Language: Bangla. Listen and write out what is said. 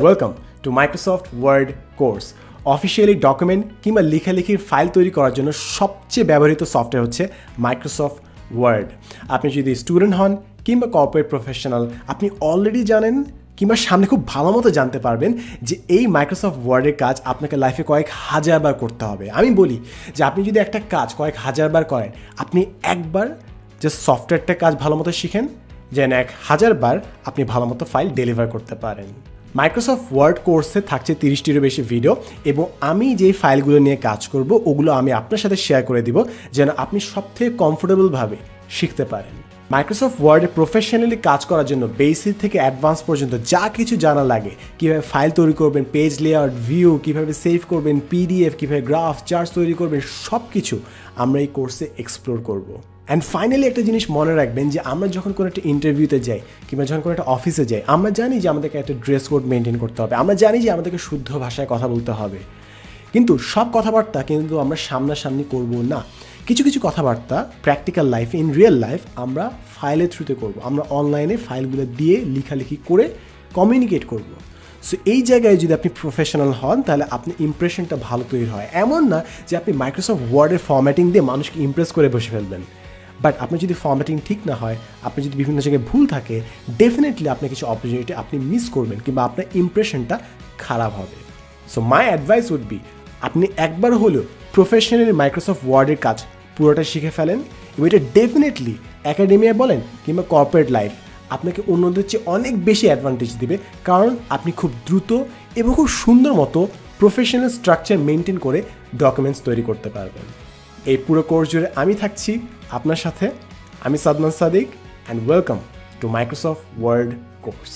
Welcome to Microsoft Word course. Officially document কিংবা লেখালেখির ফাইল তৈরি করার জন্য সবচেয়ে ব্যবহৃত সফটওয়্যার হচ্ছে মাইক্রোসফট ওয়ার্ড। আপনি যদি স্টুডেন্ট হন কিংবা কর্পোরেট প্রফেশনাল, আপনি অলরেডি জানেন কিংবা সামনে খুব ভালো মতো জানতে পারবেন যে এই মাইক্রোসফট ওয়ার্ডের কাজ আপনাকে লাইফে কয়েক হাজার বার করতে হবে। আমি বলি যে আপনি যদি একটা কাজ কয়েক হাজার বার করেন, আপনি একবার যে সফটওয়্যারটার কাজ ভালো মতো শিখেন, যেন 1000 বার আপনি ভালো মতো ফাইল ডেলিভার করতে পারেন। মাইক্রোসফট ওয়ার্ড কোর্সে থাকছে 30টিরও বেশি ভিডিও, এবং আমি যেই ফাইলগুলো নিয়ে কাজ করব ওগুলো আমি আপনার সাথে শেয়ার করে দিব, যেন আপনি সবথেকে কমফোর্টেবলভাবে শিখতে পারেন। মাইক্রোসফট ওয়ার্ডে প্রফেশনালি কাজ করার জন্য বেসিক থেকে অ্যাডভান্স পর্যন্ত যা কিছু জানা লাগে, কীভাবে ফাইল তৈরি করবেন, পেজ লেআউট, ভিউ, কীভাবে সেভ করবেন, পিডিএফ, কীভাবে গ্রাফ, চার্টস তৈরি করবেন, সব কিছু আমরা এই কোর্সে এক্সপ্লোর করব। অ্যান্ড ফাইনালি একটা জিনিস মনে রাখবেন যে আমরা যখন কোনো একটা ইন্টারভিউতে যাই কিংবা যখন কোনো একটা অফিসে যাই, আমরা জানি যে আমাদেরকে একটা ড্রেস কোড মেনটেন করতে হবে, আমরা জানি যে আমাদেরকে শুদ্ধ ভাষায় কথা বলতে হবে, কিন্তু সব কথাবার্তা কিন্তু আমরা সামনাসামনি করব না। কিছু কিছু কথাবার্তা practical life, in real life আমরা ফাইলের থ্রুতে করব, আমরা অনলাইনে ফাইলগুলো দিয়ে লেখালেখি করে কমিউনিকেট করব। সো এই জায়গায় যদি আপনি প্রফেশনাল হন, তাহলে আপনি ইমপ্রেশনটা ভালো তৈরি হয়। এমন না যে আপনি মাইক্রোসফট ওয়ার্ডের ফরম্যাটিং দিয়ে মানুষকে ইমপ্রেস করে বসে ফেলবেন, বাট আপনার যদি ফরম্যাটিং ঠিক না হয়, আপনি যদি বিভিন্ন জায়গায় ভুল থাকে, ডেফিনেটলি আপনি কিছু অপরচুনিটি আপনি মিস করবেন কিংবা আপনার ইমপ্রেশনটা খারাপ হবে। So my advice would be, আপনি একবার হলেও প্রফেশনালি মাইক্রোসফট ওয়ার্ডের কাজ পুরোটা শিখে ফেলেন, এবং এটা ডেফিনেটলি একাডেমিয়ায় বলেন কিংবা কর্পোরেট লাইফ আপনাকে অন্যদের চেয়ে অনেক বেশি অ্যাডভান্টেজ দিবে, কারণ আপনি খুব দ্রুত এবং খুব সুন্দর মতো প্রফেশনাল স্ট্রাকচার মেনটেন করে ডকুমেন্টস তৈরি করতে পারবেন। এই পুরো কোর্স জুড়ে আমি থাকছি আপনার সাথে। আমি Sadman Sadiq, and welcome to Microsoft Word course.